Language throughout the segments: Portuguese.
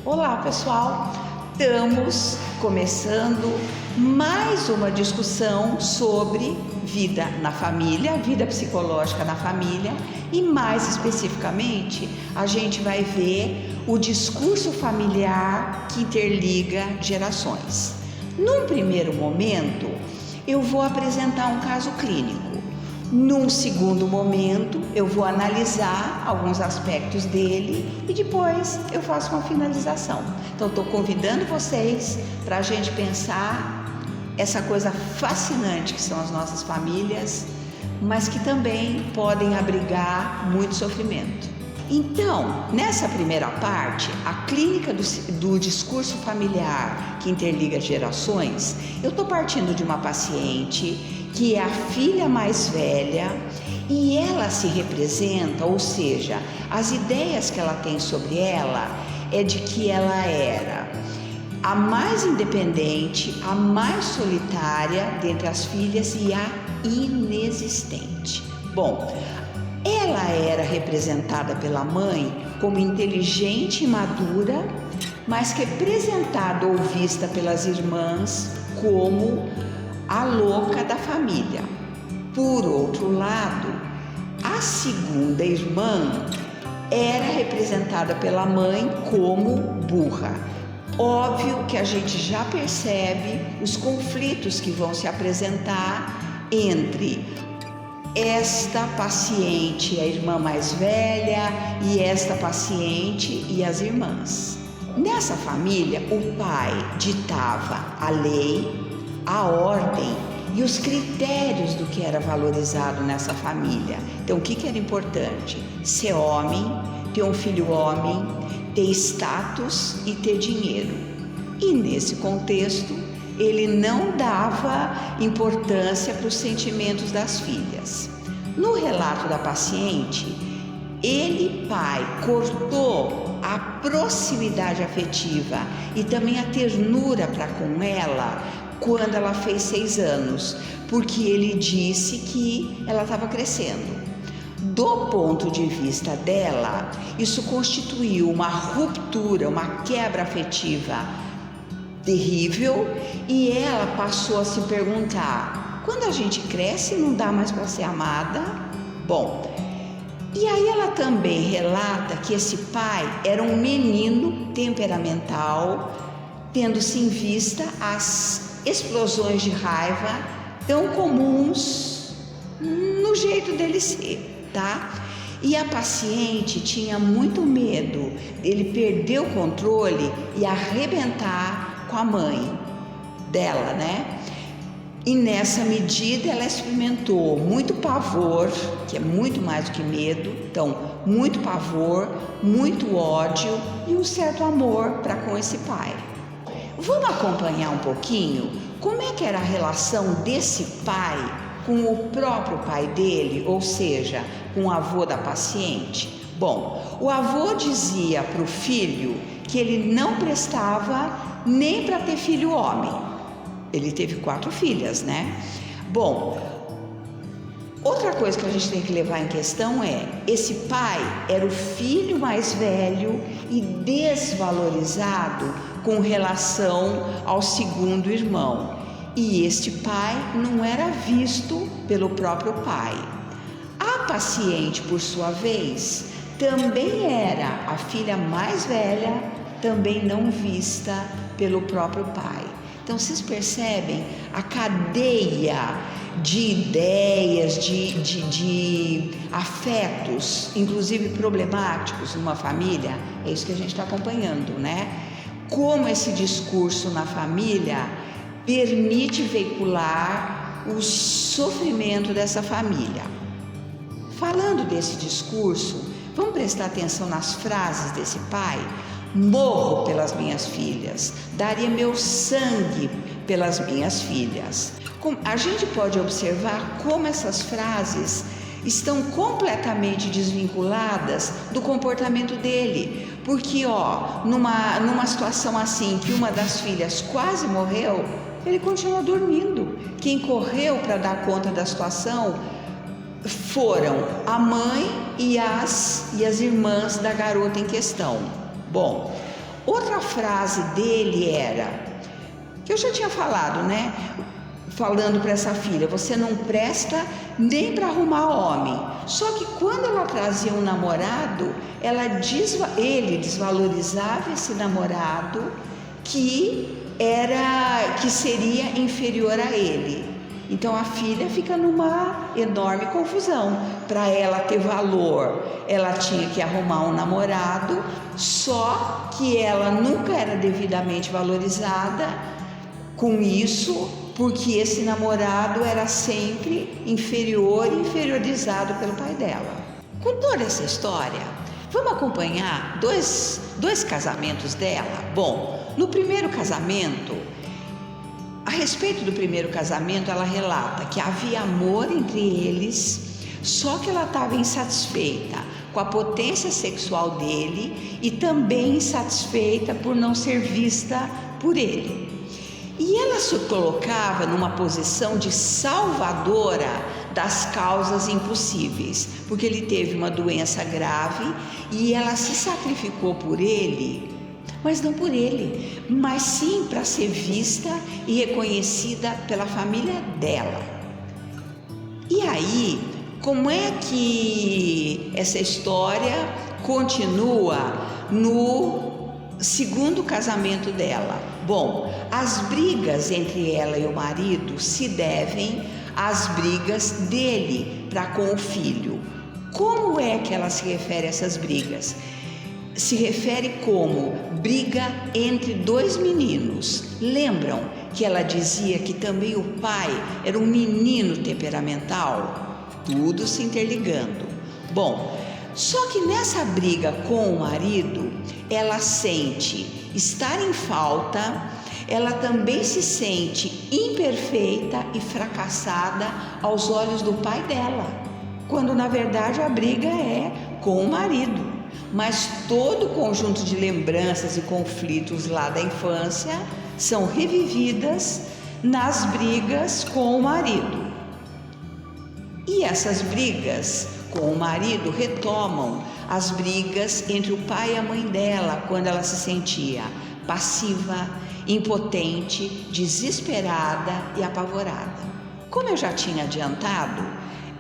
Olá, pessoal! Estamos começando mais uma discussão sobre vida na família, vida psicológica na família e, mais especificamente, a gente vai ver o discurso familiar que interliga gerações. Num primeiro momento, eu vou apresentar um caso clínico. Num segundo momento, eu vou analisar alguns aspectos dele e depois eu faço uma finalização. Então, estou convidando vocês para a gente pensar essa coisa fascinante que são as nossas famílias, mas que também podem abrigar muito sofrimento. Então, nessa primeira parte, a clínica do discurso familiar que interliga gerações, eu estou partindo de uma paciente que é a filha mais velha e ela se representa, ou seja, as ideias que ela tem sobre ela é de que ela era a mais independente, a mais solitária dentre as filhas e a inexistente. Bom, ela era representada pela mãe como inteligente e madura, mas representada ou vista pelas irmãs como a louca da família. Por outro lado, a segunda irmã era representada pela mãe como burra. Óbvio que a gente já percebe os conflitos que vão se apresentar entre esta paciente, a irmã mais velha, e esta paciente e as irmãs. Nessa família, o pai ditava a lei, a ordem e os critérios do que era valorizado nessa família. Então, o que era importante? Ser homem, ter um filho homem, ter status e ter dinheiro. E nesse contexto, ele não dava importância para os sentimentos das filhas. No relato da paciente, ele, pai, cortou a proximidade afetiva e também a ternura para com ela quando ela fez 6 anos, porque ele disse que ela estava crescendo. Do ponto de vista dela, isso constituiu uma ruptura, uma quebra afetiva terrível, e ela passou a se perguntar: quando a gente cresce, não dá mais para ser amada? Bom, e aí ela também relata que esse pai era um menino temperamental, tendo-se em vista as explosões de raiva tão comuns no jeito dele ser, tá? E a paciente tinha muito medo dele perder o controle e arrebentar com a mãe dela, né? E nessa medida ela experimentou muito pavor, que é muito mais do que medo, então muito pavor, muito ódio e um certo amor para com esse pai. Vamos acompanhar um pouquinho como é que era a relação desse pai com o próprio pai dele, ou seja, com o avô da paciente? Bom, o avô dizia para o filho que ele não prestava nem para ter filho homem. Ele teve 4 filhas, né? Bom, outra coisa que a gente tem que levar em questão é: esse pai era o filho mais velho e desvalorizado com relação ao segundo irmão. E este pai não era visto pelo próprio pai. A paciente, por sua vez, também era a filha mais velha, também não vista pelo próprio pai. Então, vocês percebem a cadeia de ideias, de afetos, inclusive problemáticos numa família? É isso que a gente está acompanhando, né? Como esse discurso na família permite veicular o sofrimento dessa família. Falando desse discurso, vamos prestar atenção nas frases desse pai. Morro pelas minhas filhas, daria meu sangue pelas minhas filhas. A gente pode observar como essas frases estão completamente desvinculadas do comportamento dele, porque numa situação assim, que uma das filhas quase morreu, ele continua dormindo. Quem correu para dar conta da situação foram a mãe e as irmãs da garota em questão. Bom, Outra frase dele era, que eu já tinha falado, né? Falando para essa filha, você não presta nem para arrumar homem. Só que quando ela trazia um namorado, ele desvalorizava esse namorado que seria inferior a ele. Então a filha fica numa enorme confusão. Para ela ter valor, ela tinha que arrumar um namorado, só que ela nunca era devidamente valorizada com isso, porque esse namorado era sempre inferior e inferiorizado pelo pai dela. Com toda essa história, vamos acompanhar dois casamentos dela? Bom, no primeiro casamento, a respeito do primeiro casamento, ela relata que havia amor entre eles, só que ela estava insatisfeita com a potência sexual dele e também insatisfeita por não ser vista por ele. E ela se colocava numa posição de salvadora das causas impossíveis, porque ele teve uma doença grave e ela se sacrificou por ele, mas não por ele, mas sim para ser vista e reconhecida pela família dela. E aí, como é que essa história continua no segundo casamento dela? Bom, as brigas entre ela e o marido se devem às brigas dele para com o filho. Como é que ela se refere a essas brigas? Se refere como briga entre dois meninos. Lembram que ela dizia que também o pai era um menino temperamental? Tudo se interligando. Bom, só que nessa briga com o marido, ela sente estar em falta, ela também se sente imperfeita e fracassada aos olhos do pai dela, quando na verdade a briga é com o marido. Mas todo o conjunto de lembranças e conflitos lá da infância são revividas nas brigas com o marido. E essas brigas com o marido retomam as brigas entre o pai e a mãe dela, quando ela se sentia passiva, impotente, desesperada e apavorada. Como eu já tinha adiantado,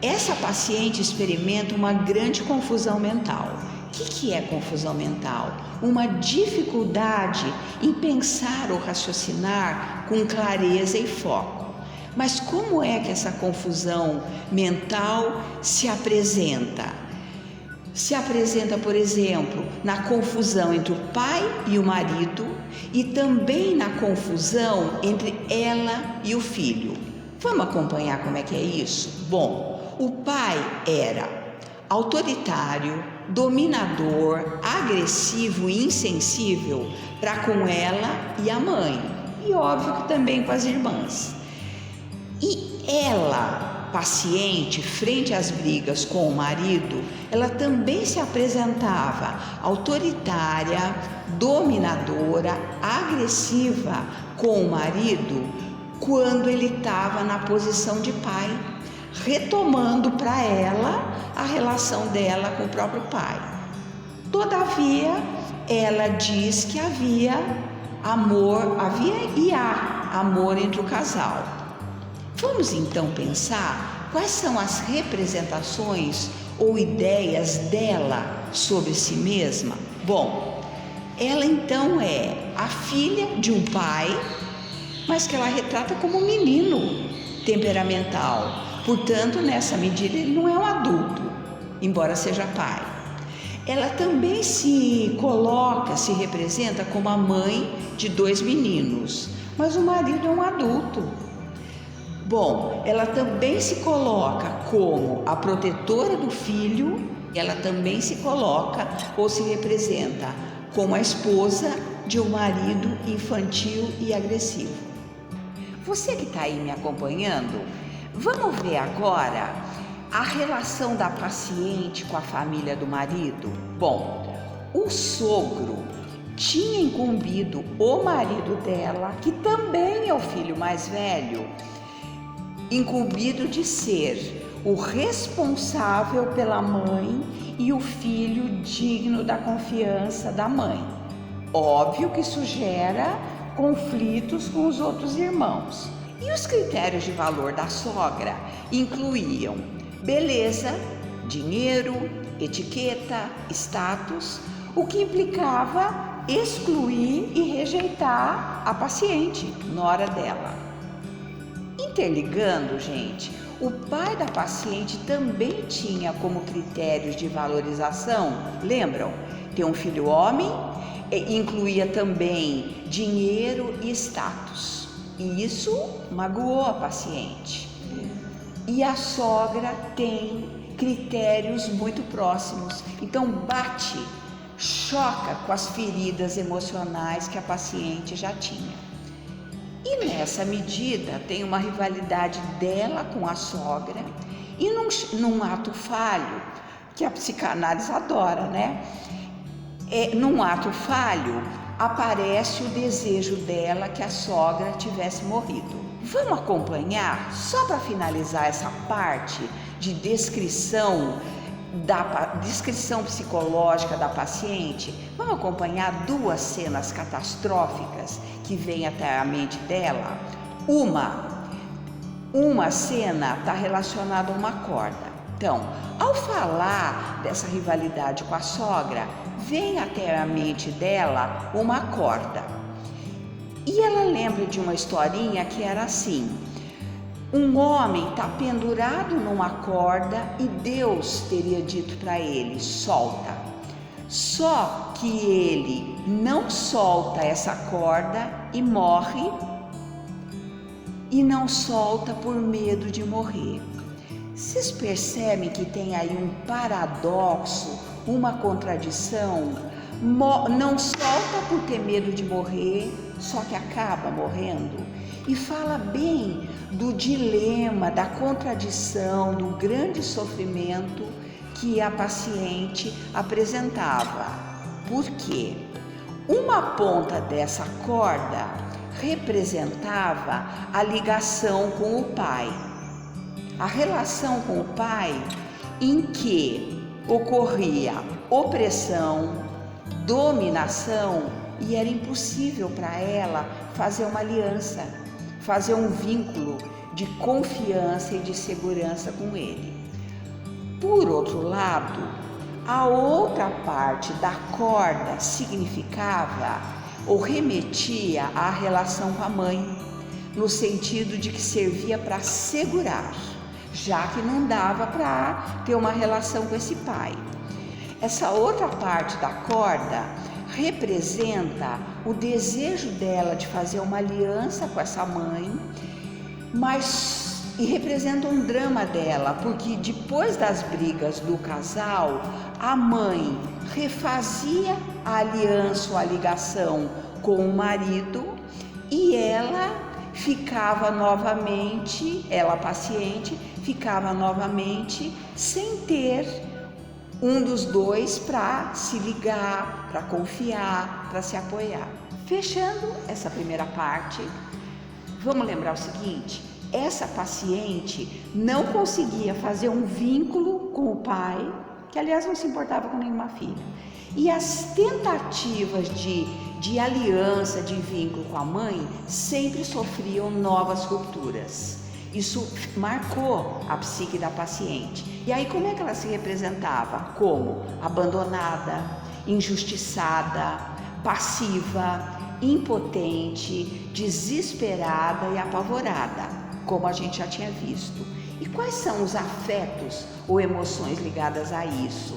essa paciente experimenta uma grande confusão mental. O que é confusão mental? Uma dificuldade em pensar ou raciocinar com clareza e foco. Mas como é que essa confusão mental se apresenta? Se apresenta, por exemplo, na confusão entre o pai e o marido e também na confusão entre ela e o filho. Vamos acompanhar como é que é isso? Bom, o pai era autoritário, dominador, agressivo e insensível para com ela e a mãe, e óbvio que também com as irmãs. E ela, paciente, frente às brigas com o marido, ela também se apresentava autoritária, dominadora, agressiva com o marido quando ele estava na posição de pai, retomando para ela a relação dela com o próprio pai. Todavia, ela diz que havia amor, há amor entre o casal. Vamos então pensar quais são as representações ou ideias dela sobre si mesma? Bom, ela então é a filha de um pai, mas que ela retrata como um menino temperamental. Portanto, nessa medida, ele não é um adulto, embora seja pai. Ela também se representa como a mãe de dois meninos, mas o marido é um adulto. Bom, ela também se coloca como a protetora do filho, ela também se coloca ou se representa como a esposa de um marido infantil e agressivo. Você que está aí me acompanhando, vamos ver agora a relação da paciente com a família do marido? Bom, o sogro tinha incumbido o marido dela, que também é o filho mais velho, incumbido de ser o responsável pela mãe e o filho digno da confiança da mãe. Óbvio que isso gera conflitos com os outros irmãos. E os critérios de valor da sogra incluíam beleza, dinheiro, etiqueta, status, o que implicava excluir e rejeitar a paciente, nora dela. Interligando, gente, o pai da paciente também tinha como critérios de valorização, lembram? Ter um filho homem, incluía também dinheiro e status. E isso magoou a paciente. E a sogra tem critérios muito próximos, então bate, choca com as feridas emocionais que a paciente já tinha. E nessa medida tem uma rivalidade dela com a sogra e num ato falho, que a psicanálise adora, né? Num ato falho aparece o desejo dela que a sogra tivesse morrido. Vamos acompanhar, só para finalizar essa parte de descrição psicológica da paciente, vamos acompanhar duas cenas catastróficas que vêm até a mente dela. Uma cena está relacionada a uma corda. Então, ao falar dessa rivalidade com a sogra, vem até a mente dela uma corda. E ela lembra de uma historinha que era assim: um homem está pendurado numa corda e Deus teria dito para ele: solta. Só que ele não solta essa corda e morre, e não solta por medo de morrer. Vocês percebem que tem aí um paradoxo, uma contradição? Não solta por ter medo de morrer, só que acaba morrendo. E fala bem do dilema, da contradição, do grande sofrimento que a paciente apresentava. Por quê? Uma ponta dessa corda representava a ligação com o pai. A relação com o pai em que ocorria opressão, dominação, e era impossível para ela fazer uma aliança, fazer um vínculo de confiança e de segurança com ele. Por outro lado, a outra parte da corda significava ou remetia à relação com a mãe, no sentido de que servia para segurar, já que não dava para ter uma relação com esse pai. Essa outra parte da corda representa o desejo dela de fazer uma aliança com essa mãe, e representa um drama dela, porque depois das brigas do casal, a mãe refazia a aliança ou a ligação com o marido e ela ficava novamente, ela paciente, ficava novamente sem ter um dos dois para se ligar, para confiar, para se apoiar. Fechando essa primeira parte, vamos lembrar o seguinte: essa paciente não conseguia fazer um vínculo com o pai, que aliás não se importava com nenhuma filha. E as tentativas de aliança, de vínculo com a mãe, sempre sofriam novas rupturas. Isso marcou a psique da paciente. E aí como é que ela se representava? Como abandonada, injustiçada, passiva, impotente, desesperada e apavorada, como a gente já tinha visto. E quais são os afetos ou emoções ligadas a isso?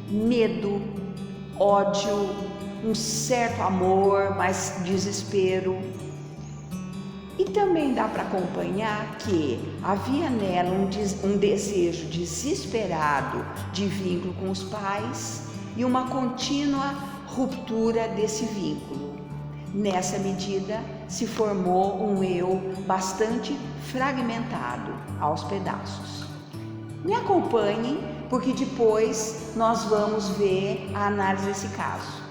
Medo, ódio, um certo amor, mas desespero. E também dá para acompanhar que havia nela um desejo desesperado de vínculo com os pais e uma contínua ruptura desse vínculo. Nessa medida, se formou um eu bastante fragmentado, aos pedaços. Me acompanhem, porque depois nós vamos ver a análise desse caso.